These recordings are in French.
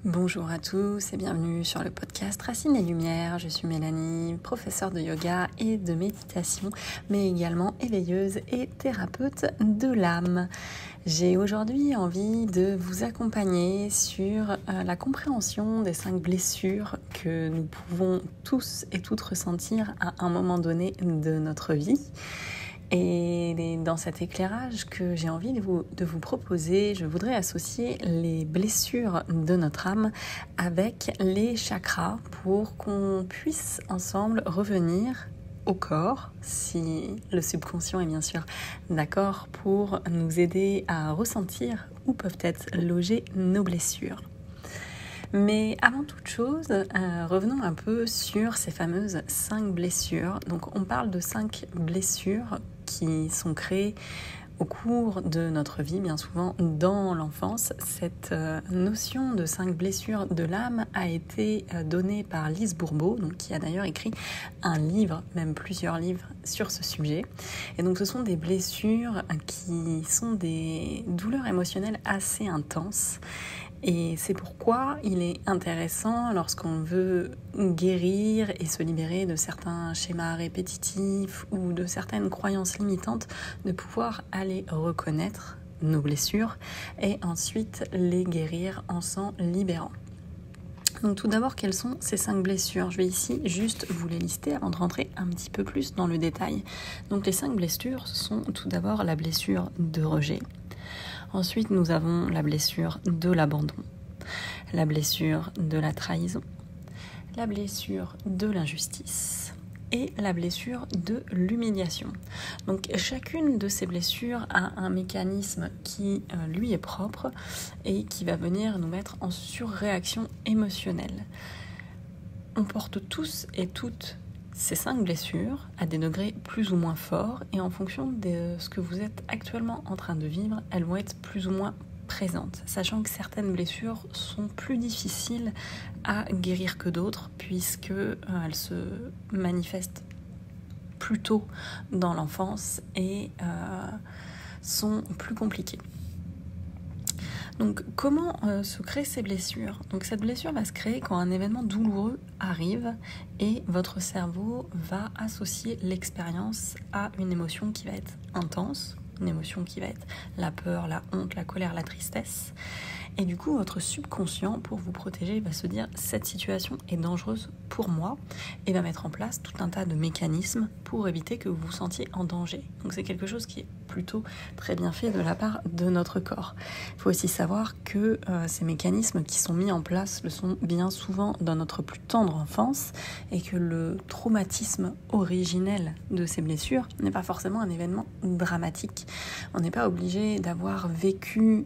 Bonjour à tous et bienvenue sur le podcast Racines et Lumière. Je suis Mélanie, professeure de yoga et de méditation, mais également éveilleuse et thérapeute de l'âme. J'ai aujourd'hui envie de vous accompagner sur la compréhension des 5 blessures que nous pouvons tous et toutes ressentir à un moment donné de notre vie. Et dans cet éclairage que j'ai envie de vous proposer, je voudrais associer les blessures de notre âme avec les chakras pour qu'on puisse ensemble revenir au corps, si le subconscient est bien sûr d'accord, pour nous aider à ressentir où peuvent être logées nos blessures. Mais avant toute chose, revenons un peu sur ces fameuses 5 blessures. Donc on parle de 5 blessures qui sont créées au cours de notre vie, bien souvent dans l'enfance. Cette notion de 5 blessures de l'âme a été donnée par Lise Bourbeau, donc, qui a d'ailleurs écrit un livre, même plusieurs livres sur ce sujet. Et donc ce sont des blessures qui sont des douleurs émotionnelles assez intenses. Et c'est pourquoi il est intéressant, lorsqu'on veut guérir et se libérer de certains schémas répétitifs ou de certaines croyances limitantes, de pouvoir aller reconnaître nos blessures et ensuite les guérir en s'en libérant. Donc tout d'abord, quelles sont ces 5 blessures ? Je vais ici juste vous les lister avant de rentrer un petit peu plus dans le détail. Donc les 5 blessures sont tout d'abord la blessure de rejet. Ensuite, nous avons la blessure de l'abandon, la blessure de la trahison, la blessure de l'injustice et la blessure de l'humiliation. Donc chacune de ces blessures a un mécanisme qui lui est propre et qui va venir nous mettre en surréaction émotionnelle. On porte tous et toutes ces 5 blessures à des degrés plus ou moins forts et en fonction de ce que vous êtes actuellement en train de vivre, elles vont être plus ou moins présentes, sachant que certaines blessures sont plus difficiles à guérir que d'autres puisque elles se manifestent plus tôt dans l'enfance et sont plus compliquées. Donc comment se créent ces blessures ? Donc cette blessure va se créer quand un événement douloureux arrive et votre cerveau va associer l'expérience à une émotion qui va être intense, une émotion qui va être la peur, la honte, la colère, la tristesse. Et du coup, votre subconscient, pour vous protéger, va se dire « cette situation est dangereuse pour moi » et va mettre en place tout un tas de mécanismes pour éviter que vous vous sentiez en danger. Donc c'est quelque chose qui est plutôt très bien fait de la part de notre corps. Il faut aussi savoir que ces mécanismes qui sont mis en place le sont bien souvent dans notre plus tendre enfance et que le traumatisme originel de ces blessures n'est pas forcément un événement dramatique. On n'est pas obligé d'avoir vécu,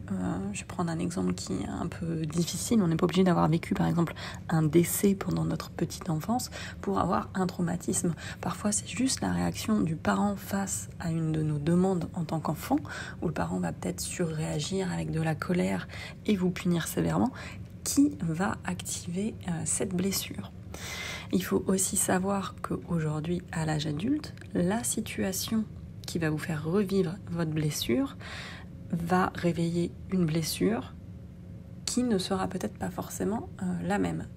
je vais prendre un exemple qui est un peu difficile, on n'est pas obligé d'avoir vécu par exemple un décès pendant notre petite enfance pour avoir un traumatisme. Parfois c'est juste la réaction du parent face à une de nos demandes en tant qu'enfant, où le parent va peut-être surréagir avec de la colère et vous punir sévèrement, qui va activer cette blessure. Il faut aussi savoir qu'aujourd'hui, à l'âge adulte, la situation qui va vous faire revivre votre blessure va réveiller une blessure qui ne sera peut-être pas forcément la même.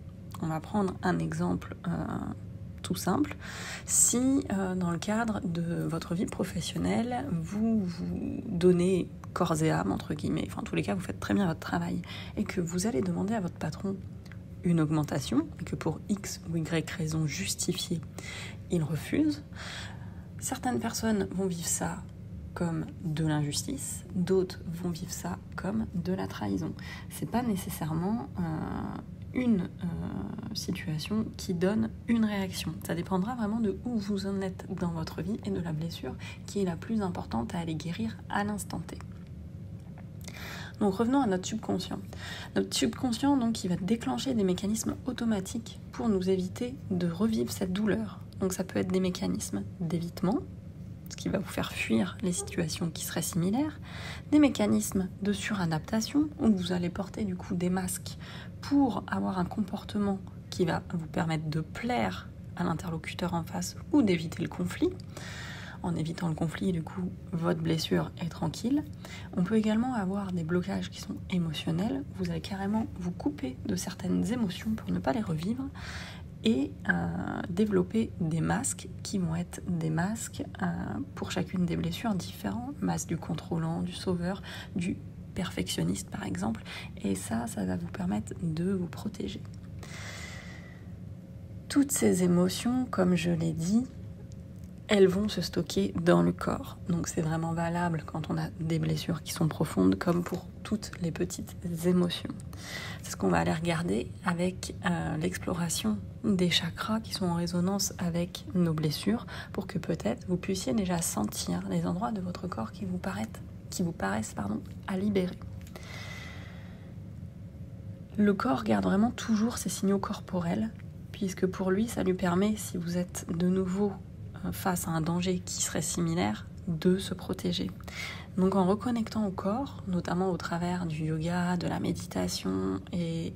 On va prendre un exemple tout simple. Si dans le cadre de votre vie professionnelle, vous vous donnez corps et âme, entre guillemets, enfin en tous les cas, vous faites très bien votre travail, et que vous allez demander à votre patron une augmentation, et que pour X ou Y raison justifiée, il refuse, certaines personnes vont vivre ça comme de l'injustice, d'autres vont vivre ça comme de la trahison. C'est pas nécessairement une situation qui donne une réaction. Ça dépendra vraiment de où vous en êtes dans votre vie et de la blessure qui est la plus importante à aller guérir à l'instant T. Donc revenons à notre subconscient. Notre subconscient, donc, qui va déclencher des mécanismes automatiques pour nous éviter de revivre cette douleur. Donc ça peut être des mécanismes d'évitement, ce qui va vous faire fuir les situations qui seraient similaires, des mécanismes de suradaptation, où vous allez porter du coup des masques pour avoir un comportement qui va vous permettre de plaire à l'interlocuteur en face ou d'éviter le conflit. en évitant le conflit, du coup, votre blessure est tranquille. On peut également avoir des blocages qui sont émotionnels. Vous allez carrément vous couper de certaines émotions pour ne pas les revivre et développer des masques qui vont être des masques pour chacune des blessures différents. Masque du contrôlant, du sauveur, du perfectionniste par exemple. Et ça va vous permettre de vous protéger. Toutes ces émotions, comme je l'ai dit, elles vont se stocker dans le corps. Donc c'est vraiment valable quand on a des blessures qui sont profondes comme pour toutes les petites émotions. C'est ce qu'on va aller regarder avec l'exploration des chakras qui sont en résonance avec nos blessures pour que peut-être vous puissiez déjà sentir les endroits de votre corps qui vous paraissent à libérer. Le corps garde vraiment toujours ses signaux corporels puisque pour lui, ça lui permet, si vous êtes de nouveau face à un danger qui serait similaire, de se protéger. Donc en reconnectant au corps, notamment au travers du yoga, de la méditation et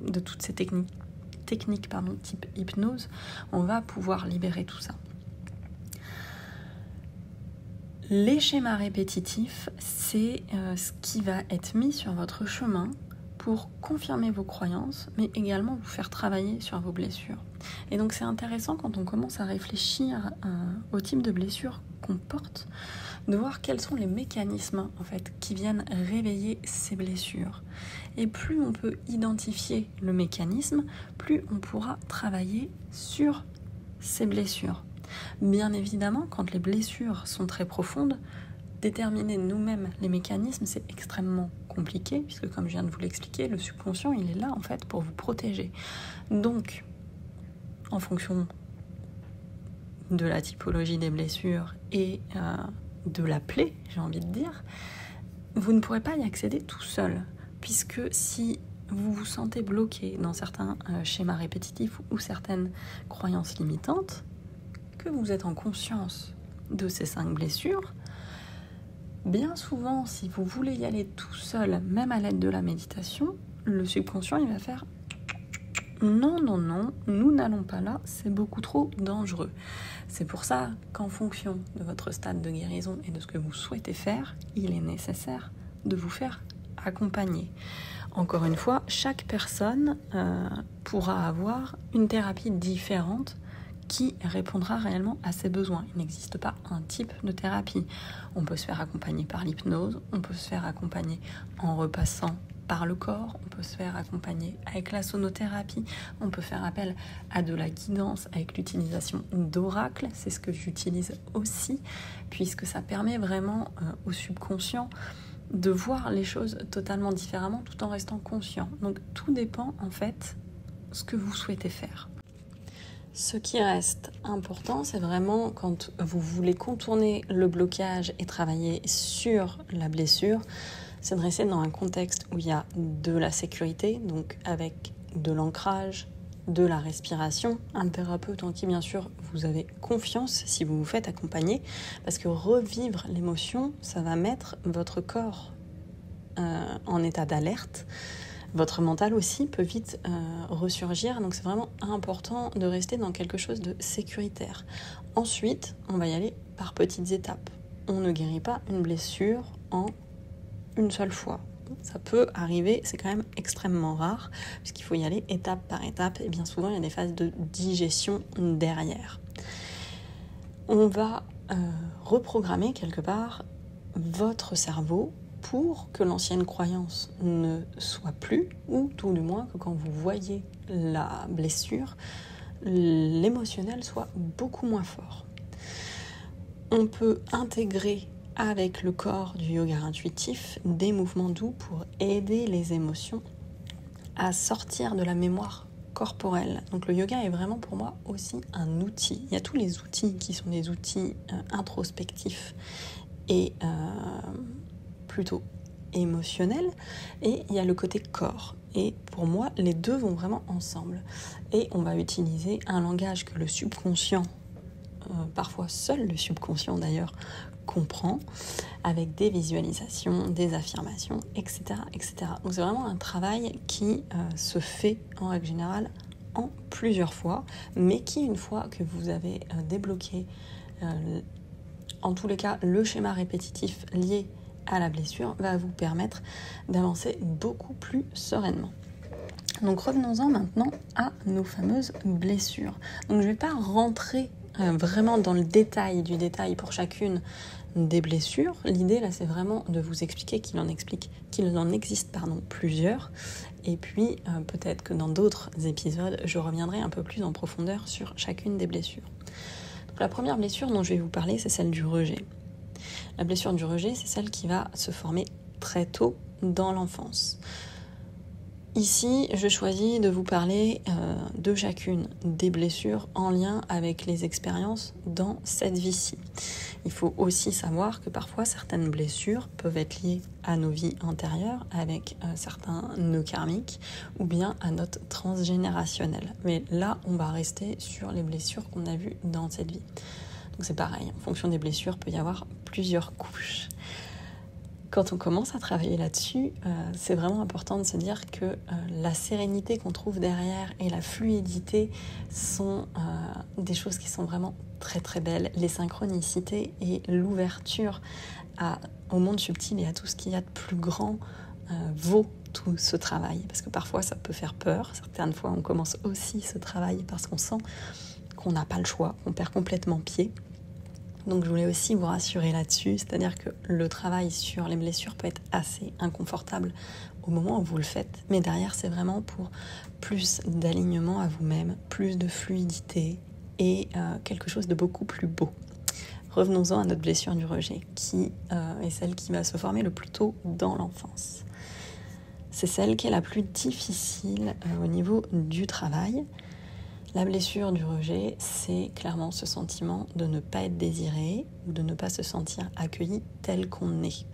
de toutes ces techniques type hypnose, on va pouvoir libérer tout ça. Les schémas répétitifs, c'est ce qui va être mis sur votre chemin pour confirmer vos croyances, mais également vous faire travailler sur vos blessures. Et donc c'est intéressant quand on commence à réfléchir au type de blessure qu'on porte, de voir quels sont les mécanismes en fait qui viennent réveiller ces blessures. Et plus on peut identifier le mécanisme, plus on pourra travailler sur ces blessures. Bien évidemment, quand les blessures sont très profondes, déterminer nous-mêmes les mécanismes, c'est extrêmement compliqué, puisque comme je viens de vous l'expliquer, le subconscient, il est là en fait pour vous protéger. Donc, en fonction de la typologie des blessures et de la plaie, j'ai envie de dire, vous ne pourrez pas y accéder tout seul, puisque si vous vous sentez bloqué dans certains schémas répétitifs ou certaines croyances limitantes, que vous êtes en conscience de ces 5 blessures, bien souvent, si vous voulez y aller tout seul, même à l'aide de la méditation, le subconscient, il va faire « Non, nous n'allons pas là, c'est beaucoup trop dangereux ». C'est pour ça qu'en fonction de votre stade de guérison et de ce que vous souhaitez faire, il est nécessaire de vous faire accompagner. Encore une fois, chaque personne pourra avoir une thérapie différente qui répondra réellement à ses besoins. Il n'existe pas un type de thérapie. On peut se faire accompagner par l'hypnose, on peut se faire accompagner en repassant par le corps, on peut se faire accompagner avec la sonothérapie, on peut faire appel à de la guidance avec l'utilisation d'oracles, c'est ce que j'utilise aussi, puisque ça permet vraiment au subconscient de voir les choses totalement différemment tout en restant conscient. Donc tout dépend en fait ce que vous souhaitez faire. Ce qui reste important, c'est vraiment quand vous voulez contourner le blocage et travailler sur la blessure, c'est de rester dans un contexte où il y a de la sécurité, donc avec de l'ancrage, de la respiration, un thérapeute en qui bien sûr vous avez confiance si vous vous faites accompagner, parce que revivre l'émotion, ça va mettre votre corps en état d'alerte. Votre mental aussi peut vite ressurgir, donc c'est vraiment important de rester dans quelque chose de sécuritaire. Ensuite, on va y aller par petites étapes. On ne guérit pas une blessure en une seule fois. Ça peut arriver, c'est quand même extrêmement rare, puisqu'il faut y aller étape par étape, et bien souvent il y a des phases de digestion derrière. On va reprogrammer quelque part votre cerveau pour que l'ancienne croyance ne soit plus, ou tout du moins que quand vous voyez la blessure, l'émotionnel soit beaucoup moins fort. On peut intégrer avec le corps du yoga intuitif des mouvements doux pour aider les émotions à sortir de la mémoire corporelle. Donc le yoga est vraiment pour moi aussi un outil. Il y a tous les outils qui sont des outils introspectifs et plutôt émotionnel, et il y a le côté corps. Et pour moi, les deux vont vraiment ensemble. Et on va utiliser un langage que le subconscient, parfois seul le subconscient d'ailleurs, comprend, avec des visualisations, des affirmations, etc. etc. Donc c'est vraiment un travail qui se fait en règle générale en plusieurs fois, mais qui, une fois que vous avez débloqué En tous les cas, le schéma répétitif lié à la blessure va vous permettre d'avancer beaucoup plus sereinement. Donc revenons-en maintenant à nos fameuses blessures. Donc je ne vais pas rentrer vraiment dans le détail du détail pour chacune des blessures. L'idée là, c'est vraiment de vous expliquer qu'il en existe plusieurs. Et puis peut-être que dans d'autres épisodes, je reviendrai un peu plus en profondeur sur chacune des blessures. Donc, la première blessure dont je vais vous parler, c'est celle du rejet. La blessure du rejet, c'est celle qui va se former très tôt dans l'enfance. Ici, je choisis de vous parler de chacune des blessures en lien avec les expériences dans cette vie-ci. Il faut aussi savoir que parfois certaines blessures peuvent être liées à nos vies antérieures avec certains nœuds karmiques ou bien à notre transgénérationnel. Mais là, on va rester sur les blessures qu'on a vues dans cette vie. Donc c'est pareil, en fonction des blessures, il peut y avoir plusieurs couches. Quand on commence à travailler là-dessus, c'est vraiment important de se dire que la sérénité qu'on trouve derrière et la fluidité sont des choses qui sont vraiment très très belles. Les synchronicités et l'ouverture au monde subtil et à tout ce qu'il y a de plus grand vaut tout ce travail. Parce que parfois ça peut faire peur, certaines fois on commence aussi ce travail parce qu'on sent qu'on n'a pas le choix, qu'on perd complètement pied. Donc je voulais aussi vous rassurer là-dessus, c'est-à-dire que le travail sur les blessures peut être assez inconfortable au moment où vous le faites, mais derrière c'est vraiment pour plus d'alignement à vous-même, plus de fluidité et quelque chose de beaucoup plus beau. Revenons-en à notre blessure du rejet, qui est celle qui va se former le plus tôt dans l'enfance. C'est celle qui est la plus difficile au niveau du travail. La blessure du rejet, c'est clairement ce sentiment de ne pas être désiré ou de ne pas se sentir accueilli tel qu'on est.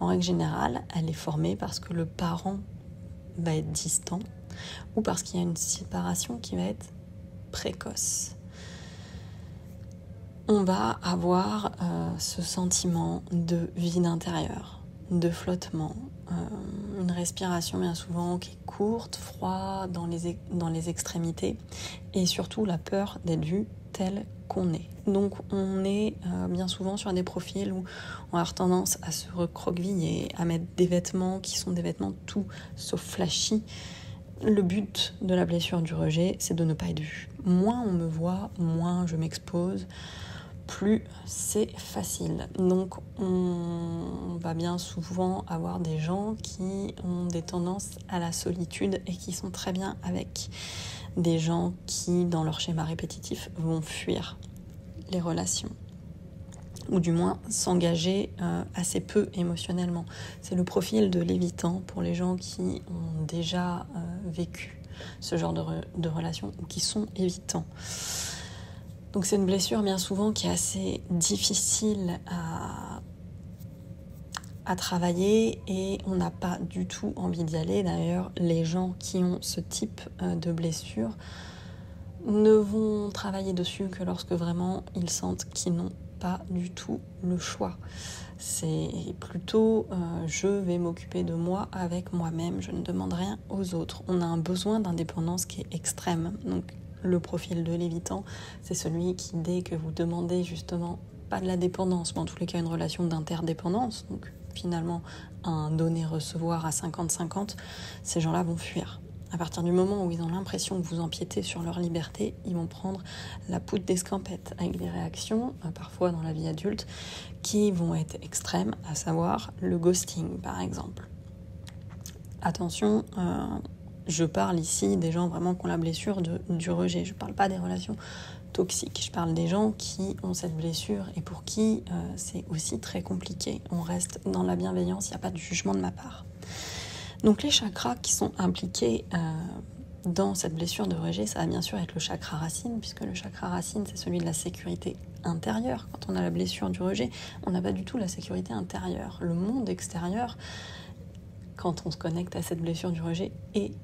En règle générale, elle est formée parce que le parent va être distant ou parce qu'il y a une séparation qui va être précoce. On va avoir ce sentiment de vide intérieur, de flottement, une respiration bien souvent qui est courte, froide dans les extrémités et surtout la peur d'être vu tel qu'on est. Donc on est bien souvent sur des profils où on va avoir tendance à se recroqueviller, à mettre des vêtements qui sont des vêtements tout sauf flashy. Le but de la blessure du rejet, c'est de ne pas être vu. Moins on me voit, moins je m'expose, plus c'est facile. Donc on va bien souvent avoir des gens qui ont des tendances à la solitude et qui sont très bien avec des gens qui, dans leur schéma répétitif, vont fuir les relations ou du moins s'engager assez peu émotionnellement. C'est le profil de l'évitant pour les gens qui ont déjà vécu ce genre de relations ou qui sont évitants. Donc c'est une blessure bien souvent qui est assez difficile à travailler et on n'a pas du tout envie d'y aller. D'ailleurs, les gens qui ont ce type de blessure ne vont travailler dessus que lorsque vraiment ils sentent qu'ils n'ont pas du tout le choix. C'est plutôt je vais m'occuper de moi avec moi-même, je ne demande rien aux autres. On a un besoin d'indépendance qui est extrême. Donc le profil de l'évitant, c'est celui qui, dès que vous demandez justement, pas de la dépendance, mais en tous les cas une relation d'interdépendance, donc finalement un donner-recevoir à 50-50, ces gens-là vont fuir. À partir du moment où ils ont l'impression que vous empiétez sur leur liberté, ils vont prendre la poudre d'escampette avec des réactions, parfois dans la vie adulte, qui vont être extrêmes, à savoir le ghosting par exemple. Attention, je parle ici des gens vraiment qui ont la blessure du rejet. Je ne parle pas des relations toxiques. Je parle des gens qui ont cette blessure et pour qui c'est aussi très compliqué. On reste dans la bienveillance, il n'y a pas de jugement de ma part. Donc les chakras qui sont impliqués dans cette blessure de rejet, ça va bien sûr être le chakra racine, puisque le chakra racine, c'est celui de la sécurité intérieure. Quand on a la blessure du rejet, on n'a pas du tout la sécurité intérieure. Le monde extérieur, quand on se connecte à cette blessure du rejet, est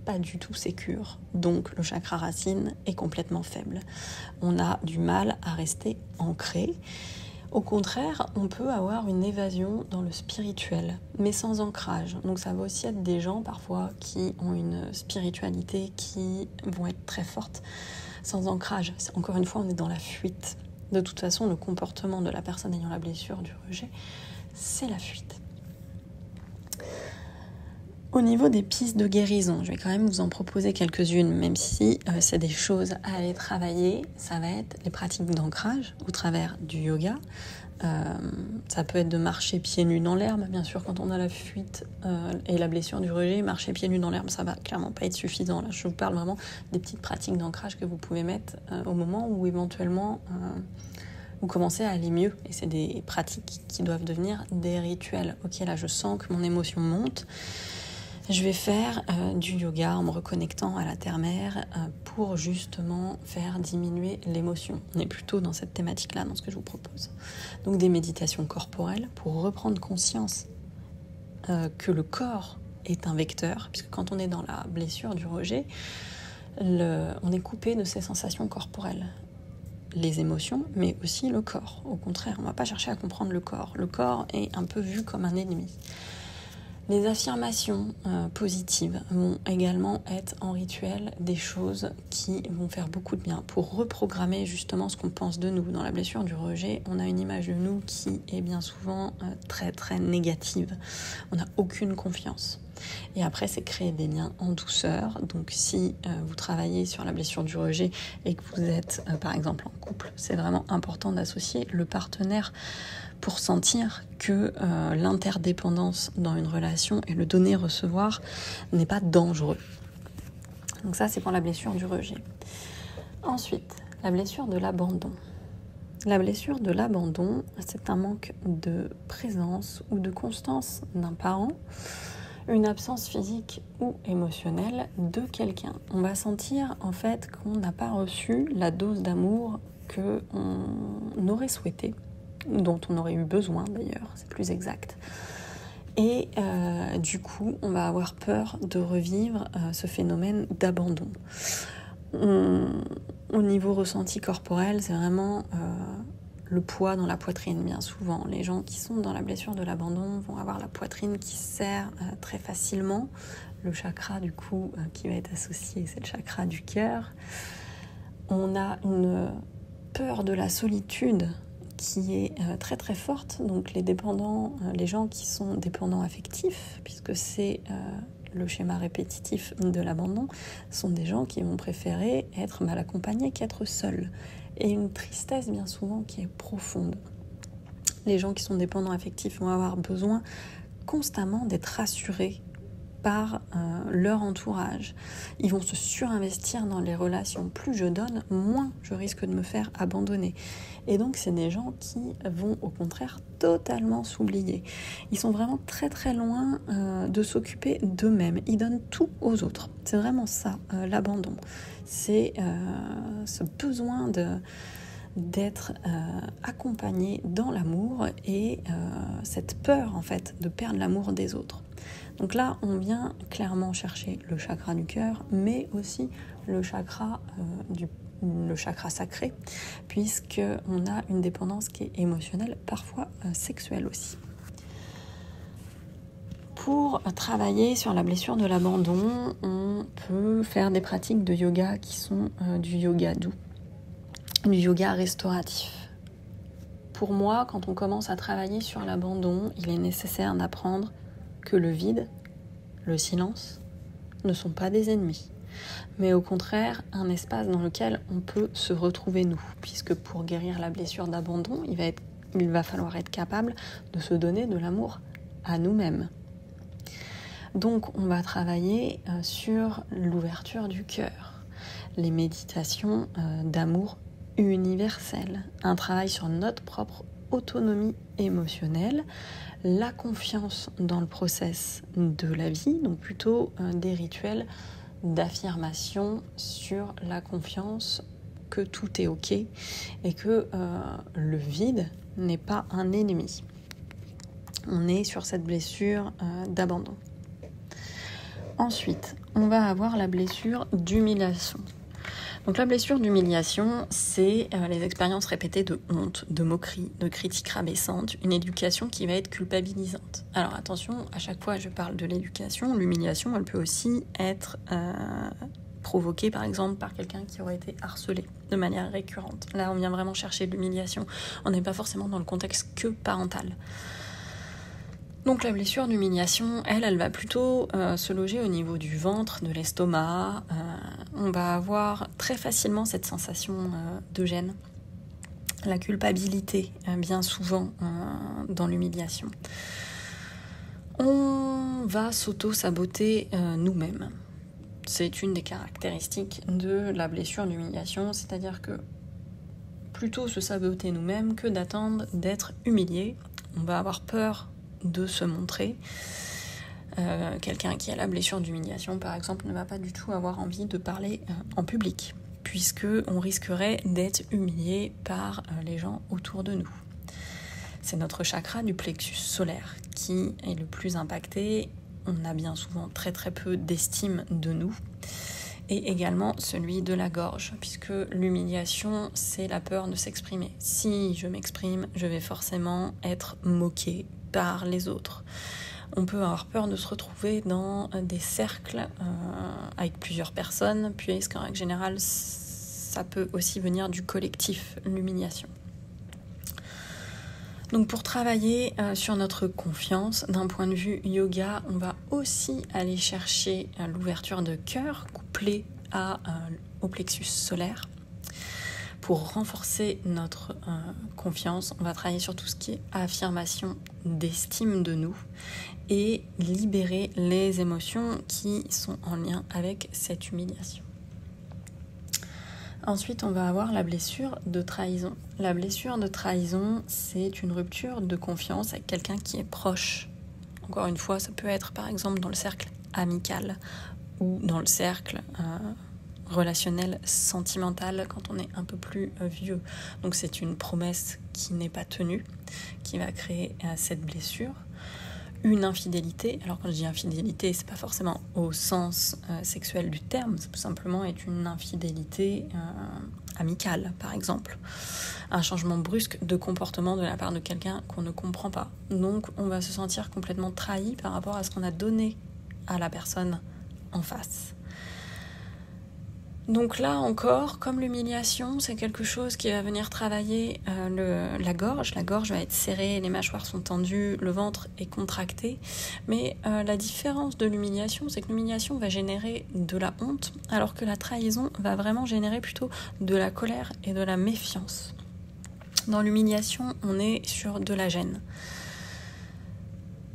pas du tout sécure. Donc le chakra racine est complètement faible. On a du mal à rester ancré. Au contraire, on peut avoir une évasion dans le spirituel, mais sans ancrage. Donc ça va aussi être des gens parfois qui ont une spiritualité qui vont être très forte, sans ancrage. Encore une fois, on est dans la fuite. De toute façon, le comportement de la personne ayant la blessure du rejet, c'est la fuite. Au niveau des pistes de guérison, je vais quand même vous en proposer quelques-unes, même si c'est des choses à aller travailler. Ça va être les pratiques d'ancrage au travers du yoga. Ça peut être de marcher pieds nus dans l'herbe. Bien sûr, quand on a la fuite et la blessure du rejet, marcher pieds nus dans l'herbe, ça va clairement pas être suffisant. Là, je vous parle vraiment des petites pratiques d'ancrage que vous pouvez mettre au moment où éventuellement vous commencez à aller mieux. Et c'est des pratiques qui doivent devenir des rituels. Ok, là, je sens que mon émotion monte. Je vais faire du yoga en me reconnectant à la terre-mère pour justement faire diminuer l'émotion. On est plutôt dans cette thématique-là, dans ce que je vous propose. Donc des méditations corporelles pour reprendre conscience que le corps est un vecteur, puisque quand on est dans la blessure du rejet, on est coupé de ses sensations corporelles. Les émotions, mais aussi le corps. Au contraire, on ne va pas chercher à comprendre le corps. Le corps est un peu vu comme un ennemi. Les affirmations positives vont également être en rituel des choses qui vont faire beaucoup de bien pour reprogrammer justement ce qu'on pense de nous. Dans la blessure du rejet, on a une image de nous qui est bien souvent très très négative. On n'a aucune confiance. Et après, c'est créer des liens en douceur. Donc si vous travaillez sur la blessure du rejet et que vous êtes par exemple en couple, c'est vraiment important d'associer le partenaire pour sentir que l'interdépendance dans une relation et le donner-recevoir n'est pas dangereux. Donc ça, c'est pour la blessure du rejet. Ensuite, la blessure de l'abandon. La blessure de l'abandon, c'est un manque de présence ou de constance d'un parent, une absence physique ou émotionnelle de quelqu'un. On va sentir en fait qu'on n'a pas reçu la dose d'amour qu'on aurait souhaité, dont on aurait eu besoin d'ailleurs, c'est plus exact. Et du coup, on va avoir peur de revivre ce phénomène d'abandon. Au niveau ressenti corporel, c'est vraiment le poids dans la poitrine, bien souvent. Les gens qui sont dans la blessure de l'abandon vont avoir la poitrine qui serre très facilement. Le chakra, du coup, qui va être associé, c'est le chakra du cœur. On a une peur de la solitude qui est très très forte. Donc les gens qui sont dépendants affectifs, puisque c'est le schéma répétitif de l'abandon, sont des gens qui vont préférer être mal accompagnés qu'être seuls. Et une tristesse bien souvent qui est profonde. Les gens qui sont dépendants affectifs vont avoir besoin constamment d'être rassurés par leur entourage. Ils vont se surinvestir dans les relations. Plus je donne, moins je risque de me faire abandonner. Et donc, c'est des gens qui vont au contraire totalement s'oublier. Ils sont vraiment très très loin de s'occuper d'eux-mêmes. Ils donnent tout aux autres. C'est vraiment ça, l'abandon. C'est ce besoin d'être accompagné dans l'amour et cette peur en fait de perdre l'amour des autres. Donc là, on vient clairement chercher le chakra du cœur, mais aussi le chakra sacré, puisqu'on a une dépendance qui est émotionnelle, parfois sexuelle aussi. Pour travailler sur la blessure de l'abandon, on peut faire des pratiques de yoga qui sont du yoga doux, du yoga restauratif. Pour moi, quand on commence à travailler sur l'abandon, il est nécessaire d'apprendre que le vide, le silence, ne sont pas des ennemis, mais au contraire un espace dans lequel on peut se retrouver nous, puisque pour guérir la blessure d'abandon, il va falloir être capable de se donner de l'amour à nous-mêmes. Donc on va travailler sur l'ouverture du cœur, les méditations d'amour universel, un travail sur notre propre autonomie émotionnelle, la confiance dans le process de la vie, donc plutôt des rituels d'affirmation sur la confiance que tout est ok et que le vide n'est pas un ennemi. On est sur cette blessure d'abandon. Ensuite, on va avoir la blessure d'humiliation. Donc la blessure d'humiliation, c'est les expériences répétées de honte, de moquerie, de critiques rabaissantes, une éducation qui va être culpabilisante. Alors attention, à chaque fois je parle de l'éducation, l'humiliation, elle peut aussi être provoquée par exemple par quelqu'un qui aurait été harcelé de manière récurrente. Là, on vient vraiment chercher de l'humiliation. On n'est pas forcément dans le contexte que parental. Donc la blessure d'humiliation, elle va plutôt se loger au niveau du ventre, de l'estomac. On va avoir très facilement cette sensation de gêne. La culpabilité, bien souvent, dans l'humiliation. On va s'auto-saboter nous-mêmes. C'est une des caractéristiques de la blessure d'humiliation, c'est-à-dire que plutôt se saboter nous-mêmes que d'attendre d'être humilié. On va avoir peur de se montrer. Quelqu'un qui a la blessure d'humiliation, par exemple, ne va pas du tout avoir envie de parler en public, puisqu'on risquerait d'être humilié par les gens autour de nous. C'est notre chakra du plexus solaire qui est le plus impacté. On a bien souvent très très peu d'estime de nous. Et également celui de la gorge, puisque l'humiliation, c'est la peur de s'exprimer. Si je m'exprime, je vais forcément être moqué par les autres. On peut avoir peur de se retrouver dans des cercles avec plusieurs personnes, puisqu'en règle générale, ça peut aussi venir du collectif, l'humiliation. Donc pour travailler sur notre confiance, d'un point de vue yoga, on va aussi aller chercher l'ouverture de cœur couplée au plexus solaire. Pour renforcer notre confiance, on va travailler sur tout ce qui est affirmation d'estime de nous et libérer les émotions qui sont en lien avec cette humiliation. Ensuite, on va avoir la blessure de trahison. La blessure de trahison, c'est une rupture de confiance avec quelqu'un qui est proche. Encore une fois, ça peut être par exemple dans le cercle amical ou dans le cercle relationnel sentimental quand on est un peu plus vieux. Donc c'est une promesse qui n'est pas tenue, qui va créer cette blessure. Une infidélité, alors quand je dis infidélité, c'est pas forcément au sens sexuel du terme, ça peut simplement être une infidélité amicale, par exemple. Un changement brusque de comportement de la part de quelqu'un qu'on ne comprend pas. Donc on va se sentir complètement trahi par rapport à ce qu'on a donné à la personne en face. Donc là encore, comme l'humiliation, c'est quelque chose qui va venir travailler la gorge. La gorge va être serrée, les mâchoires sont tendues, le ventre est contracté. Mais la différence de l'humiliation, c'est que l'humiliation va générer de la honte, alors que la trahison va vraiment générer plutôt de la colère et de la méfiance. Dans l'humiliation, on est sur de la gêne.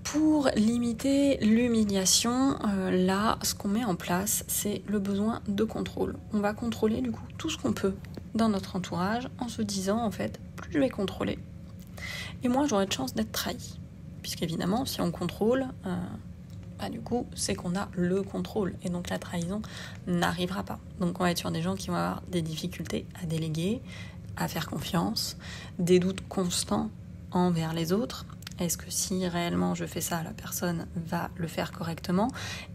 Pour limiter l'humiliation, là, ce qu'on met en place, c'est le besoin de contrôle. On va contrôler du coup tout ce qu'on peut dans notre entourage en se disant, en fait, plus je vais contrôler, et moins j'aurai de chance d'être trahi. Puisqu'évidemment, si on contrôle, du coup, c'est qu'on a le contrôle. Et donc la trahison n'arrivera pas. Donc on va être sur des gens qui vont avoir des difficultés à déléguer, à faire confiance, des doutes constants envers les autres. Est-ce que si réellement je fais ça, la personne va le faire correctement?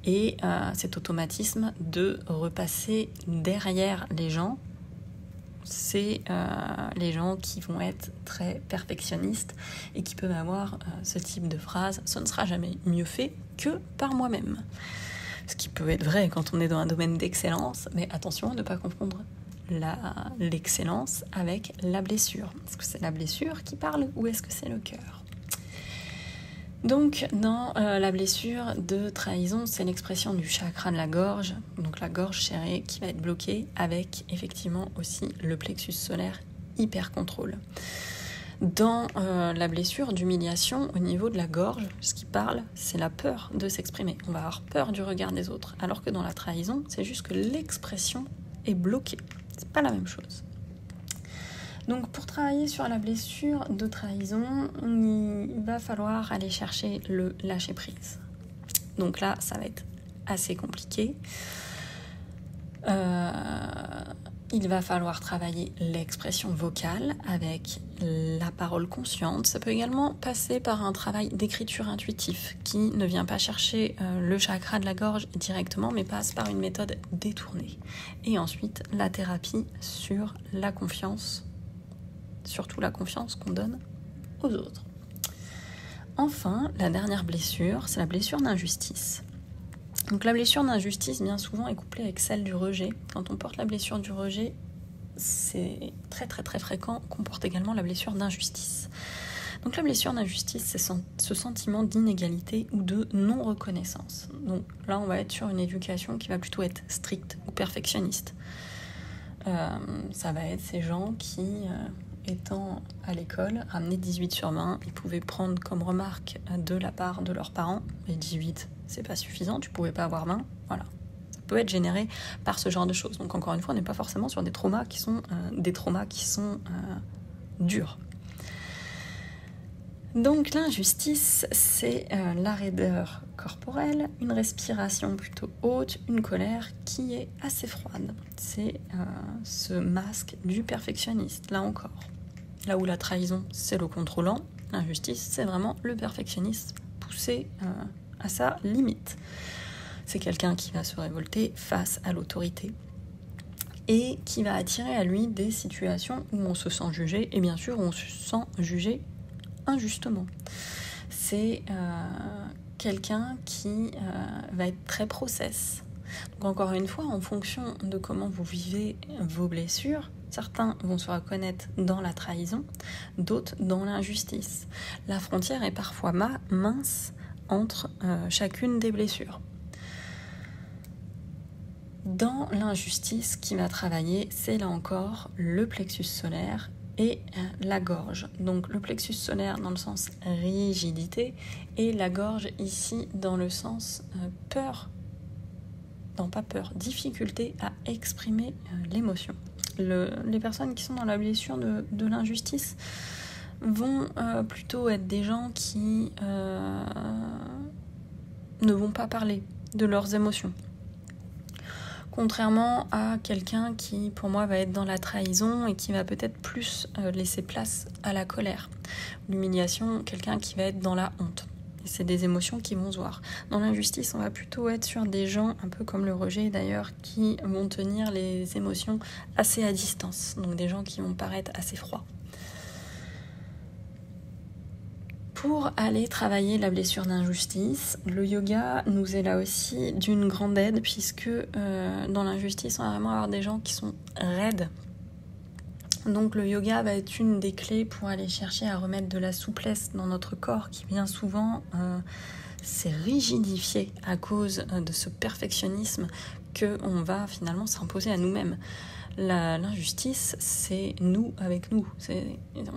Et cet automatisme de repasser derrière les gens, c'est les gens qui vont être très perfectionnistes et qui peuvent avoir ce type de phrase « ce ne sera jamais mieux fait que par moi-même ». Ce qui peut être vrai quand on est dans un domaine d'excellence, mais attention à ne pas confondre l'excellence avec la blessure. Est-ce que c'est la blessure qui parle ou est-ce que c'est le cœur? Donc, dans la blessure de trahison, c'est l'expression du chakra de la gorge, donc la gorge serrée qui va être bloquée avec effectivement aussi le plexus solaire hyper contrôle. Dans la blessure d'humiliation au niveau de la gorge, ce qui parle, c'est la peur de s'exprimer. On va avoir peur du regard des autres, alors que dans la trahison, c'est juste que l'expression est bloquée. C'est pas la même chose. Donc pour travailler sur la blessure de trahison, il va falloir aller chercher le lâcher-prise. Donc là, ça va être assez compliqué. Il va falloir travailler l'expression vocale avec la parole consciente. Ça peut également passer par un travail d'écriture intuitif qui ne vient pas chercher le chakra de la gorge directement, mais passe par une méthode détournée. Et ensuite, la thérapie sur la confiance, surtout la confiance qu'on donne aux autres. Enfin, la dernière blessure, c'est la blessure d'injustice. Donc la blessure d'injustice, bien souvent, est couplée avec celle du rejet. Quand on porte la blessure du rejet, c'est très très très fréquent qu'on porte également la blessure d'injustice. Donc la blessure d'injustice, c'est ce sentiment d'inégalité ou de non-reconnaissance. Donc là, on va être sur une éducation qui va plutôt être stricte ou perfectionniste. Ça va être ces gens qui, étant à l'école, ramenaient 18 sur 20, ils pouvaient prendre comme remarque de la part de leurs parents, mais 18, c'est pas suffisant, tu pouvais pas avoir 20, voilà. Ça peut être généré par ce genre de choses. Donc encore une fois, on n'est pas forcément sur des traumas qui sont durs. Donc l'injustice, c'est la raideur corporelle, une respiration plutôt haute, une colère qui est assez froide. C'est ce masque du perfectionniste, là encore. Là où la trahison, c'est le contrôlant, l'injustice, c'est vraiment le perfectionniste poussé à sa limite. C'est quelqu'un qui va se révolter face à l'autorité et qui va attirer à lui des situations où on se sent jugé, et bien sûr, on se sent jugé injustement. C'est quelqu'un qui va être très process. Donc encore une fois, en fonction de comment vous vivez vos blessures, certains vont se reconnaître dans la trahison, d'autres dans l'injustice. La frontière est parfois mince entre chacune des blessures. Dans l'injustice, qui va travailler, c'est là encore le plexus solaire et la gorge. Donc le plexus solaire dans le sens rigidité et la gorge ici dans le sens difficulté à exprimer l'émotion. Les personnes qui sont dans la blessure de l'injustice vont plutôt être des gens qui ne vont pas parler de leurs émotions. Contrairement à quelqu'un qui, pour moi, va être dans la trahison et qui va peut-être plus laisser place à la colère. L'humiliation, quelqu'un qui va être dans la honte. Et c'est des émotions qui vont se voir. Dans l'injustice, on va plutôt être sur des gens, un peu comme le rejet d'ailleurs, qui vont tenir les émotions assez à distance. Donc des gens qui vont paraître assez froids. Pour aller travailler la blessure d'injustice, le yoga nous est là aussi d'une grande aide puisque dans l'injustice, on va vraiment avoir des gens qui sont raides. Donc le yoga va être une des clés pour aller chercher à remettre de la souplesse dans notre corps qui bien souvent s'est rigidifié à cause de ce perfectionnisme qu'on va finalement s'imposer à nous-mêmes. L'injustice, c'est nous avec nous.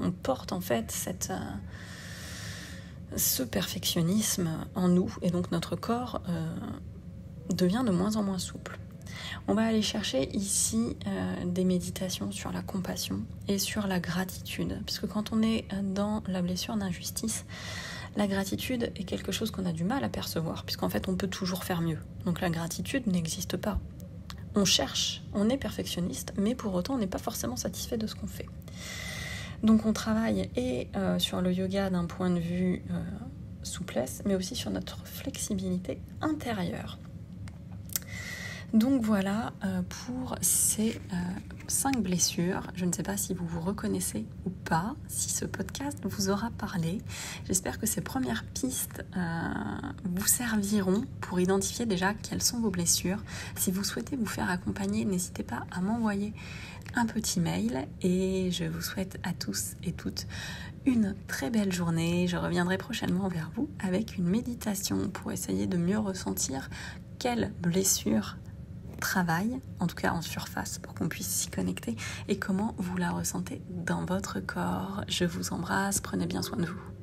On porte en fait ce perfectionnisme en nous et donc notre corps devient de moins en moins souple. On va aller chercher ici des méditations sur la compassion et sur la gratitude, puisque quand on est dans la blessure d'injustice, la gratitude est quelque chose qu'on a du mal à percevoir, puisqu'en fait on peut toujours faire mieux. Donc la gratitude n'existe pas. On cherche, on est perfectionniste, mais pour autant on n'est pas forcément satisfait de ce qu'on fait. Donc on travaille sur le yoga d'un point de vue souplesse, mais aussi sur notre flexibilité intérieure. Donc voilà pour ces 5 blessures. Je ne sais pas si vous vous reconnaissez ou pas, si ce podcast vous aura parlé. J'espère que ces premières pistes vous serviront pour identifier déjà quelles sont vos blessures. Si vous souhaitez vous faire accompagner, n'hésitez pas à m'envoyer un petit mail et je vous souhaite à tous et toutes une très belle journée. Je reviendrai prochainement vers vous avec une méditation pour essayer de mieux ressentir quelle blessure travaille, en tout cas en surface pour qu'on puisse s'y connecter et comment vous la ressentez dans votre corps. Je vous embrasse, prenez bien soin de vous.